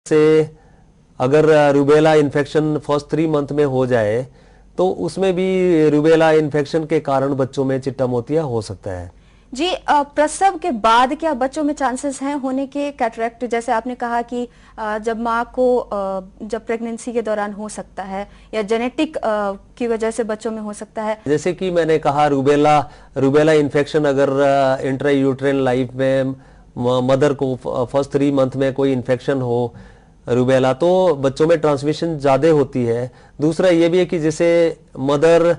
से अगर rubella infection first 3 month में हो जाए तो उसमें भी रूबेला इन्फेक्शन के कारण बच्चों में चिट्टा मोतिया हो सकता है। जी, प्रसव के बाद क्या बच्चों में चांसेस हैं होने के कैटरेक्ट? जैसे आपने कहा कि जब माँ को जब प्रेगनेंसी के दौरान हो सकता है या जेनेटिक की वजह से बच्चों में हो सकता है। जैसे कि मैंने कहा रूबेला इन्फेक्शन अगर इंट्रा यूट्राइन लाइफ में मदर को फर्स्ट 3 मंथ में कोई इन्फेक्शन हो रूबेला तो बच्चों में ट्रांसमिशन ज्यादा होती है। दूसरा ये भी है कि जैसे मदर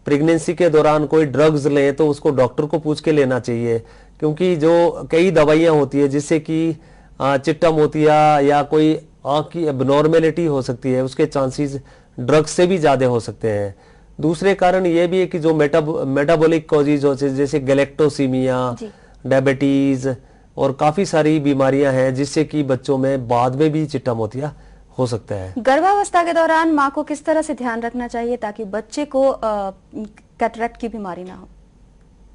प्रेगनेंसी के दौरान कोई ड्रग्स ले तो उसको डॉक्टर को पूछ के लेना चाहिए, क्योंकि जो कई दवाइयां होती है जिससे कि चिट्टा मोतिया या कोई आंख की एबनॉर्मेलिटी हो सकती है, उसके चांसेस ड्रग्स से भी ज्यादा हो सकते हैं। दूसरे कारण ये भी है कि जो मेटाबॉलिक कॉजेज होते हैं जैसे गैलेक्टोसीमिया, डायबिटीज और काफी सारी बीमारियां हैं जिससे कि बच्चों में बाद में भी चिट्टा मोतिया हो सकता है। गर्भावस्था के दौरान माँ को किस तरह से ध्यान रखना चाहिए ताकि बच्चे को कैटरेक्ट की बीमारी ना हो?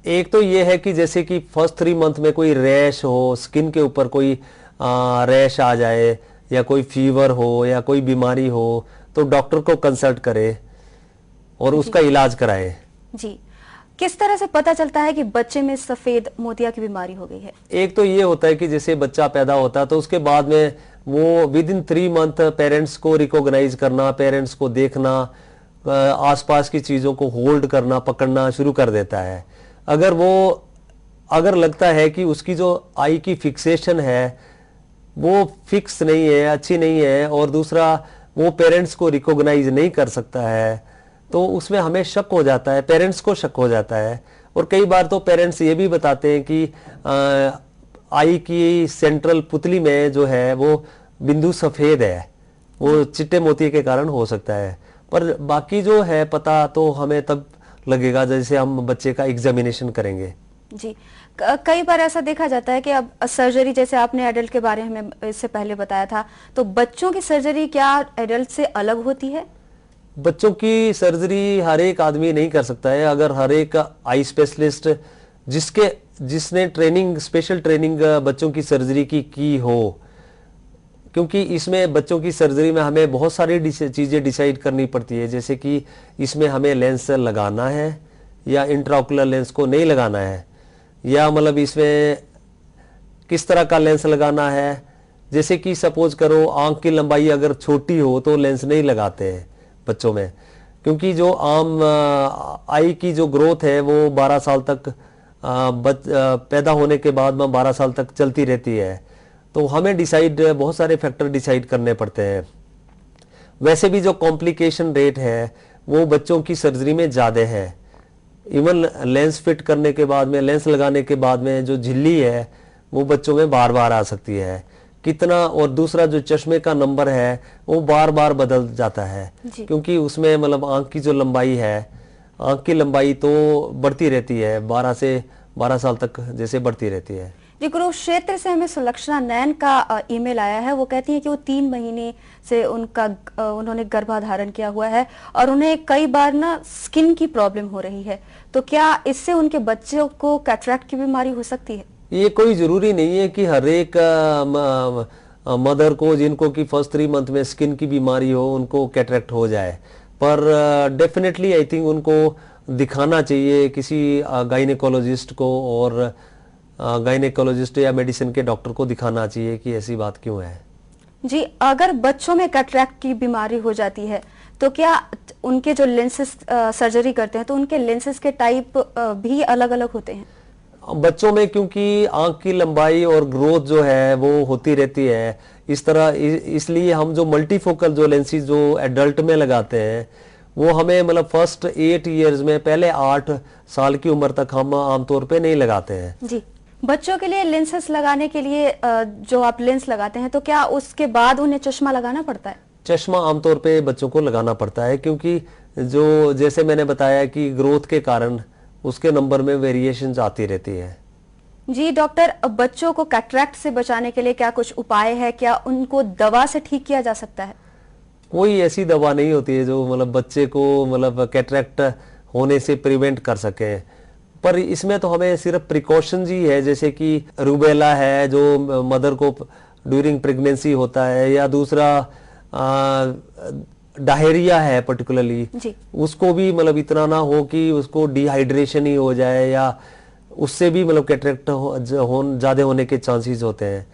एक तो ये है कि जैसे कि फर्स्ट 3 मंथ में कोई रैश हो, स्किन के ऊपर कोई रैश आ जाए या कोई फीवर हो या कोई बीमारी हो तो डॉक्टर को कंसल्ट करे और उसका इलाज कराए। जी, किस तरह से पता चलता है कि बच्चे में सफेद मोतिया की बीमारी हो गई है? एक तो ये होता है कि जैसे बच्चा पैदा होता है तो उसके बाद में वो विद इन 3 मंथ पेरेंट्स को रिकॉग्नाइज करना, पेरेंट्स को देखना, आसपास की चीजों को होल्ड करना, पकड़ना शुरू कर देता है। अगर लगता है कि उसकी जो आई की फिक्सेशन है वो फिक्स नहीं है, अच्छी नहीं है, और दूसरा वो पेरेंट्स को रिकॉग्नाइज नहीं कर सकता है तो उसमें हमें शक हो जाता है, पेरेंट्स को शक हो जाता है। और कई बार तो पेरेंट्स ये भी बताते हैं कि आई की सेंट्रल पुतली में जो है वो बिंदु सफेद है, वो चिट्टे मोतिये के कारण हो सकता है। पर बाकी जो है पता तो हमें तब लगेगा जैसे हम बच्चे का एग्जामिनेशन करेंगे। जी, कई बार ऐसा देखा जाता है कि अब सर्जरी, जैसे आपने एडल्ट के बारे में इससे पहले बताया था, तो बच्चों की सर्जरी क्या एडल्ट से अलग होती है? बच्चों की सर्जरी हर एक आदमी नहीं कर सकता है। अगर हर एक आई स्पेशलिस्ट जिसने स्पेशल ट्रेनिंग बच्चों की सर्जरी की हो, क्योंकि इसमें बच्चों की सर्जरी में हमें बहुत सारी चीजें डिसाइड करनी पड़ती है, जैसे कि इसमें हमें लेंस लगाना है या इंट्राओकुलर लेंस को नहीं लगाना है, या मतलब इसमें किस तरह का लेंस लगाना है। जैसे कि सपोज करो आंख की लंबाई अगर छोटी हो तो लेंस नहीं लगाते हैं बच्चों में, क्योंकि जो आम आई की जो ग्रोथ है वो 12 साल तक पैदा होने के बाद में 12 साल तक चलती रहती है। तो हमें बहुत सारे फैक्टर डिसाइड करने पड़ते हैं। वैसे भी जो कॉम्प्लिकेशन रेट है वो बच्चों की सर्जरी में ज़्यादा है। इवन लेंस फिट करने के बाद में, लेंस लगाने के बाद में जो झिल्ली है वो बच्चों में बार बार आ सकती है कितना, और दूसरा जो चश्मे का नंबर है वो बार बार बदल जाता है, क्योंकि उसमें मतलब आंख की जो लंबाई है, आंख की लंबाई तो बढ़ती रहती है 12 से 12 साल तक जैसे बढ़ती रहती है। जी, कुरुक्षेत्र से हमें सुलक्षणा नैन का ईमेल आया है। वो कहती है कि वो 3 महीने से उन्होंने गर्भाधारण किया हुआ है और उन्हें कई बार ना स्किन की प्रॉब्लम हो रही है, तो क्या इससे उनके बच्चों को कैटरेक्ट की बीमारी हो सकती है? ये कोई जरूरी नहीं है कि हर एक मदर को जिनको कि फर्स्ट 3 मंथ में स्किन की बीमारी हो उनको कैटरेक्ट हो जाए, पर डेफिनेटली आई थिंक उनको दिखाना चाहिए किसी गायनेकोलॉजिस्ट को, और गायनेकोलॉजिस्ट या मेडिसिन के डॉक्टर को दिखाना चाहिए कि ऐसी बात क्यों है। जी, अगर बच्चों में कैटरेक्ट की बीमारी हो जाती है तो क्या उनके जो लेंसेस सर्जरी करते हैं तो उनके लेंसेस के टाइप भी अलग अलग होते हैं? बच्चों में क्योंकि आंख की लंबाई और ग्रोथ जो है वो होती रहती है इसलिए हम जो मल्टीफोकल जो लेंसेज जो एडल्ट में लगाते हैं वो हमें मतलब फर्स्ट 8 इयर्स में, पहले 8 साल की उम्र तक हम आमतौर पे नहीं लगाते हैं। जी, बच्चों के लिए लेंसेस लगाने के लिए जो आप लेंस लगाते हैं तो क्या उसके बाद उन्हें चश्मा लगाना पड़ता है? चश्मा आमतौर पे बच्चों को लगाना पड़ता है, क्योंकि जो जैसे मैंने बताया कि ग्रोथ के कारण उसके नंबर में वेरिएशंस आती रहती है। जी डॉक्टर, बच्चों को कैटरेक्ट से बचाने के लिए क्या कुछ उपाय है? क्या उनको दवा से ठीक किया जा सकता है? कोई ऐसी दवा नहीं होती है जो मतलब बच्चे को मतलब कैटरेक्ट होने से प्रिवेंट कर सके, पर इसमें तो हमें सिर्फ प्रिकॉशंस ही है, जैसे कि रूबेला है जो मदर को ड्यूरिंग प्रेगनेंसी होता है, या दूसरा डायरिया है पर्टिकुलरली, जी। उसको भी मतलब इतना ना हो कि उसको डिहाइड्रेशन ही हो जाए, या उससे भी मतलब कैटरेक्ट ज्यादा होने के चांसेस होते हैं।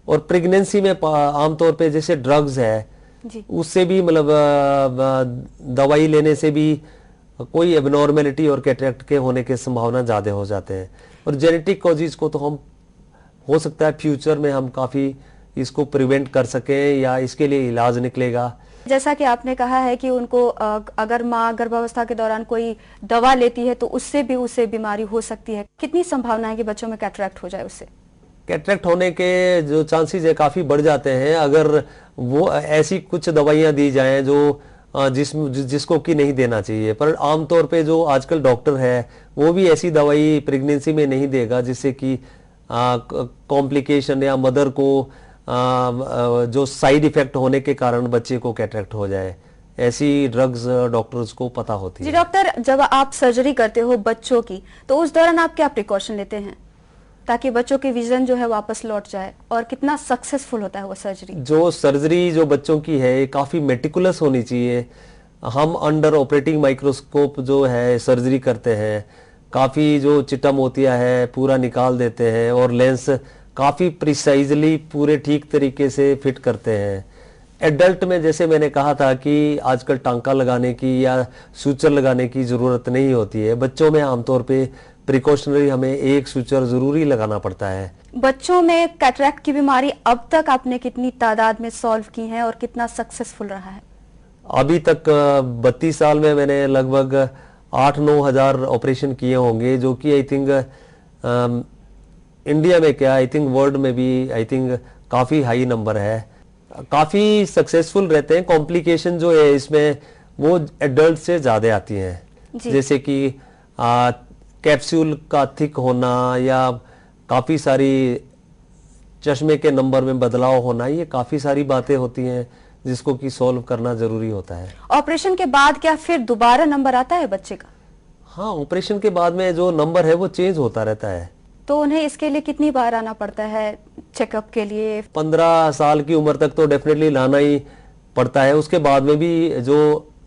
और प्रेगनेंसी में आमतौर पे जैसे ड्रग्स है, जी। उससे भी मतलब दवाई लेने से भी कोई एबनॉर्मेलिटी और कैटरेक्ट के होने की संभावना ज्यादा हो जाते हैं। और जेनेटिक कॉजेज को तो हम हो सकता है फ्यूचर में हम काफी इसको प्रिवेंट कर सकें, या इसके लिए इलाज निकलेगा। जैसा कि आपने कहा है कि उनको अगर माँ गर्भावस्था के दौरान कोई दवा लेती है तो उससे भी उसे बीमारी हो सकती है। कितनी संभावना है कि बच्चों में कैटरैक्ट हो जाए उससे? कैटरेक्ट होने के जो चांसेस है काफी बढ़ जाते हैं, अगर वो ऐसी कुछ दवाइयां दी जाएं जो जिसको कि नहीं देना चाहिए। पर आमतौर पे जो आजकल डॉक्टर है वो भी ऐसी दवाई प्रेगनेंसी में नहीं देगा जिससे कि कॉम्प्लिकेशन या मदर को जो साइड इफेक्ट होने के कारण बच्चे को कैटरेक्ट हो जाए। ऐसी ड्रग्स डॉक्टर्स को पता होती जी है। डॉक्टर, जब आप सर्जरी करते हो बच्चों की तो उस दौरान आप क्या प्रिकॉशन लेते हैं ताकि बच्चों की विजन जो है वापस लौट जाए, और कितना सक्सेसफुल होता है वो सर्जरी? जो सर्जरी जो बच्चों की है ये काफी मेटिकुलस होनी चाहिए। हम अंडर ऑपरेटिंग माइक्रोस्कोप जो है सर्जरी करते हैं, काफी जो चिट्टा मोतिया है पूरा निकाल देते हैं, और लेंस काफी प्रिसाइजली पूरे ठीक तरीके से फिट करते हैं। एडल्ट में जैसे मैंने कहा था कि आजकल टांका लगाने की या सूचर लगाने की जरूरत नहीं होती है। बच्चों में आमतौर पे प्रिकॉशनरी हमें एक सूचर जरूरी लगाना पड़ता है। बच्चों में कैटरैक्ट की बीमारी अब तक आपने कितनी तादाद में सॉल्व की है और कितना सक्सेसफुल रहा है? अभी तक 32 साल में मैंने लगभग 8-9 हजार ऑपरेशन किए होंगे, जो कि आई थिंक इंडिया में क्या आई थिंक वर्ल्ड में भी आई थिंक काफी हाई नंबर है। काफी सक्सेसफुल रहते हैं। कॉम्प्लिकेशन जो है इसमें वो एडल्ट से ज्यादा आती हैं, जैसे कि कैप्सूल का थिक होना या काफी सारी चश्मे के नंबर में बदलाव होना, ये काफी सारी बातें होती हैं जिसको कि सॉल्व करना जरूरी होता है। ऑपरेशन के बाद क्या फिर दोबारा नंबर आता है बच्चे का? हाँ, ऑपरेशन के बाद में जो नंबर है वो चेंज होता रहता है। तो उन्हें इसके लिए कितनी बार आना पड़ता है चेकअप के लिए? 15 साल की उम्र तक तो डेफिनेटली लाना ही पड़ता है। उसके बाद में भी जो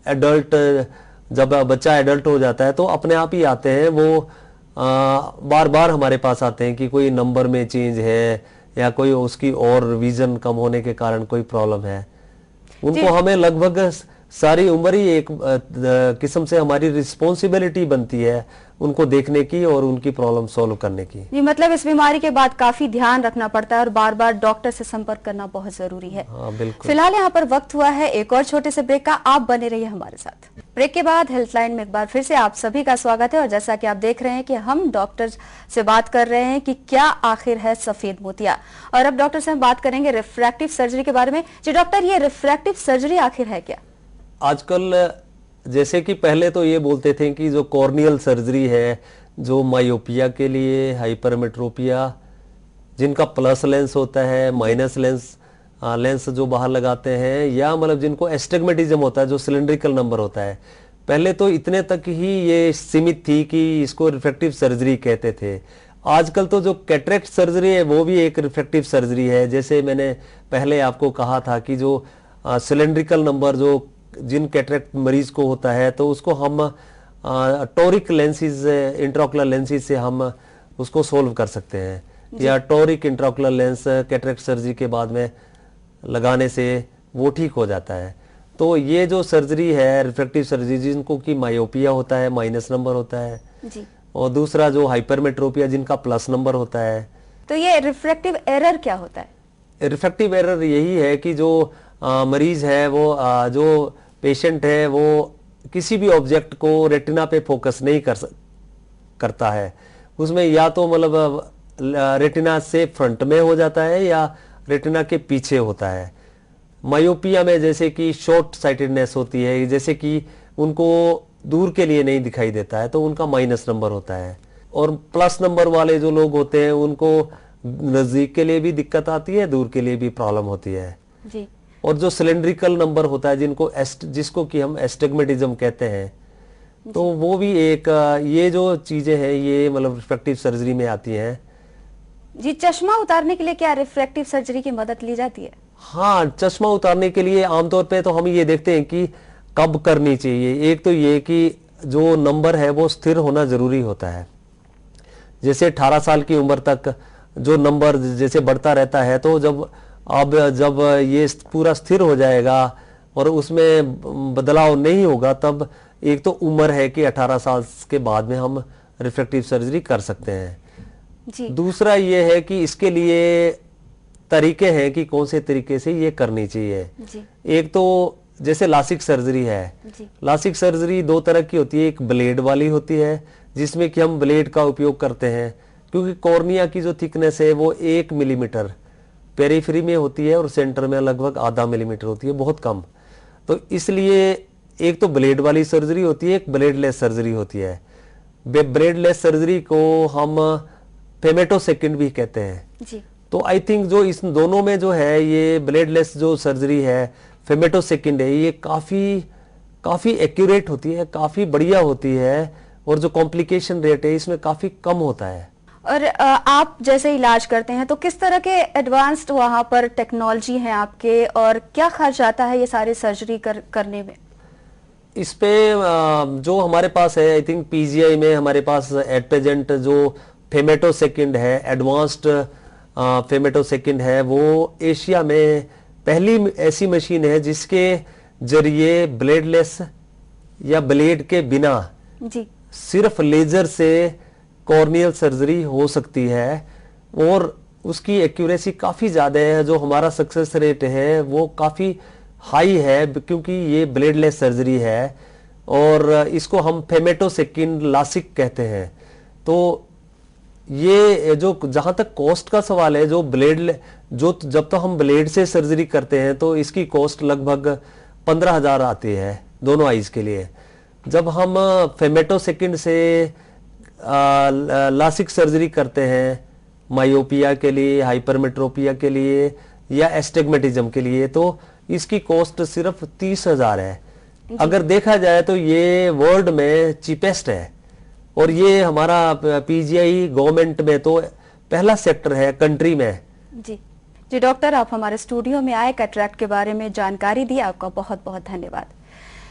एडल्ट, जब बच्चा एडल्ट हो जाता है तो अपने आप ही आते हैं वो, बार बार हमारे पास आते हैं कि कोई नंबर में चेंज है या कोई उसकी और विजन कम होने के कारण कोई प्रॉब्लम है। उनको हमें लगभग सारी उम्र ही एक किस्म से हमारी रिस्पॉन्सिबिलिटी बनती है उनको देखने की और उनकी प्रॉब्लम सॉल्व करने की। जी, मतलब इस बीमारी के बाद काफी ध्यान रखना पड़ता है और बार बार डॉक्टर से संपर्क करना बहुत जरूरी है। हाँ, बिल्कुल। फिलहाल यहाँ पर वक्त हुआ है एक और छोटे से ब्रेक का, आप बने रहिए हमारे साथ। ब्रेक के बाद हेल्पलाइन में एक बार फिर से आप सभी का स्वागत है, और जैसा कि आप देख रहे हैं कि हम डॉक्टर से बात कर रहे हैं कि क्या आखिर है सफेद मोतिया, और अब डॉक्टर से हम बात करेंगे रिफ्रैक्टिव सर्जरी के बारे में। जी डॉक्टर, ये रिफ्रैक्टिव सर्जरी आखिर है क्या? आजकल जैसे कि पहले तो ये बोलते थे कि जो कॉर्नियल सर्जरी है, जो मायोपिया के लिए, हाइपरमेट्रोपिया, जिनका प्लस लेंस होता है, माइनस लेंस जो बाहर लगाते हैं, या मतलब जिनको एस्टिग्मेटिज्म होता है जो सिलेंड्रिकल नंबर होता है, पहले तो इतने तक ही ये सीमित थी कि इसको रिफ्रैक्टिव सर्जरी कहते थे। आजकल तो जो कैटरेक्ट सर्जरी है वो भी एक रिफ्रैक्टिव सर्जरी है। जैसे मैंने पहले आपको कहा था कि जो सिलेंड्रिकल नंबर जो जिन कैटरेक्ट मरीज को होता है तो उसको हम टोरिक लेंसेज, इंट्राओकुलर लेंसेज से हम उसको सोल्व कर सकते हैं, या toric intraocular lens cataract surgery के बाद में लगाने से वो ठीक हो जाता है। तो ये जो सर्जरी है रिफ्रैक्टिव सर्जरी, जिनको कि मायोपिया होता है, माइनस नंबर होता है जी, और दूसरा जो हाइपरमेट्रोपिया जिनका प्लस नंबर होता है। तो ये रिफ्रैक्टिव एरर क्या होता है? रिफ्रैक्टिव एरर यही है कि जो मरीज है वो जो पेशेंट है वो किसी भी ऑब्जेक्ट को रेटिना पे फोकस नहीं करता है। उसमें या तो मतलब रेटिना से फ्रंट में हो जाता है या रेटिना के पीछे होता है। मायोपिया में जैसे कि शॉर्ट साइटेडनेस होती है, जैसे कि उनको दूर के लिए नहीं दिखाई देता है तो उनका माइनस नंबर होता है। और प्लस नंबर वाले जो लोग होते हैं उनको नजदीक के लिए भी दिक्कत आती है, दूर के लिए भी प्रॉब्लम होती है जी। और जो सिलेंड्रिकल नंबर होता है जिसको कि हम एस्टिग्मेटिज्म कहते हैं, तो वो भी एक ये जो चीजें हैं ये मतलब रिफ्रैक्टिव सर्जरी में आती हैं। जी, चश्मा उतारने के लिए क्या रिफ्रैक्टिव सर्जरी की मदद ली जाती है? हाँ, चश्मा उतारने के लिए आमतौर पे तो हम ये देखते हैं कि कब करनी चाहिए। एक तो ये कि जो नंबर है वो स्थिर होना जरूरी होता है। जैसे 18 साल की उम्र तक जो नंबर जैसे बढ़ता रहता है, तो जब ये पूरा स्थिर हो जाएगा और उसमें बदलाव नहीं होगा, तब एक तो उम्र है कि 18 साल के बाद में हम रिफ्रैक्टिव सर्जरी कर सकते हैं। जी। दूसरा ये है कि इसके लिए तरीके हैं कि कौन से तरीके से ये करनी चाहिए। जी। एक तो जैसे लासिक सर्जरी है। जी। लासिक सर्जरी दो तरह की होती है, एक ब्लेड वाली होती है जिसमें कि हम ब्लेड का उपयोग करते हैं, क्योंकि कॉर्निया की जो थिकनेस है वो 1 मिलीमीटर पेरीफ्री में होती है और सेंटर में लगभग आधा मिलीमीटर होती है, बहुत कम। तो इसलिए एक तो ब्लेड वाली सर्जरी होती है, एक ब्लेडलेस सर्जरी होती है। ब्लेडलेस सर्जरी को हम फेमेटोसेकंड भी कहते हैं। जी। तो आई थिंक जो इस दोनों में जो है ये ब्लेडलेस जो सर्जरी है, फेमेटोसेकंड है, ये काफी एक्यूरेट होती है, काफी बढ़िया होती है और जो कॉम्प्लिकेशन रेट है इसमें काफी कम होता है। और आप जैसे इलाज करते हैं तो किस तरह के एडवांस्ड वहां पर टेक्नोलॉजी है आपके, और क्या खर्च आता है ये सारी सर्जरी करने में? इस पे जो हमारे पास है, आई थिंक पीजीआई में हमारे पास एट प्रेजेंट जो फेमेटोसेकंड है, एडवांस्ड फेमेटोसेकंड है, वो एशिया में पहली ऐसी मशीन है जिसके जरिए ब्लेडलेस या ब्लेड के बिना जी। सिर्फ लेजर से कॉर्नियल सर्जरी हो सकती है, और उसकी एक्यूरेसी काफी ज्यादा है। जो हमारा सक्सेस रेट है वो काफी हाई है, क्योंकि ये ब्लेडलेस सर्जरी है और इसको हम फेमेटोसेकंड लासिक कहते हैं। तो ये जो जहां तक कॉस्ट का सवाल है, जो जब तो हम ब्लेड से सर्जरी करते हैं तो इसकी कॉस्ट लगभग 15,000 आती है दोनों आईज के लिए। जब हम फेमेटोसेकंड से लासिक सर्जरी करते हैं मायोपिया के लिए, हाइपरमेट्रोपिया के लिए या एस्टिग्मेटिज्म के लिए, तो इसकी कॉस्ट सिर्फ 30,000 है। अगर देखा जाए तो ये वर्ल्ड में चीपेस्ट है, और ये हमारा पीजीआई गवर्नमेंट में तो पहला सेक्टर है कंट्री में। जी। जी डॉक्टर, आप हमारे स्टूडियो में आए, कैटरैक्ट के बारे में जानकारी दी, आपका बहुत बहुत धन्यवाद।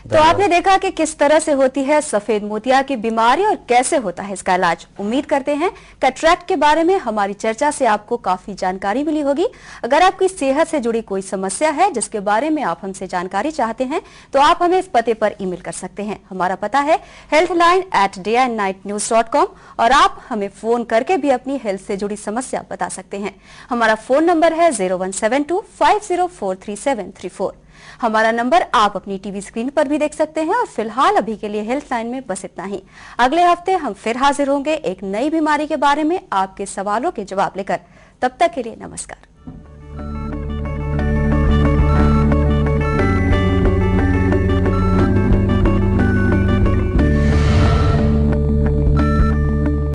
तो आपने देखा कि किस तरह से होती है सफेद मोतिया की बीमारी और कैसे होता है इसका इलाज। उम्मीद करते हैं कैटरैक्ट के बारे में हमारी चर्चा से आपको काफी जानकारी मिली होगी। अगर आपकी सेहत से जुड़ी कोई समस्या है जिसके बारे में आप हमसे जानकारी चाहते हैं, तो आप हमें इस पते पर ईमेल कर सकते हैं। हमारा पता है healthline@dayandnightnews.com, और आप हमें फोन करके भी अपनी हेल्थ से जुड़ी समस्या बता सकते हैं। हमारा फोन नंबर है 0172504334। हमारा नंबर आप अपनी टीवी स्क्रीन पर भी देख सकते हैं। और फिलहाल अभी के लिए हेल्थलाइन में बस इतना ही। अगले हफ्ते हम फिर हाजिर होंगे एक नई बीमारी के बारे में आपके सवालों के जवाब लेकर। तब तक के लिए नमस्कार।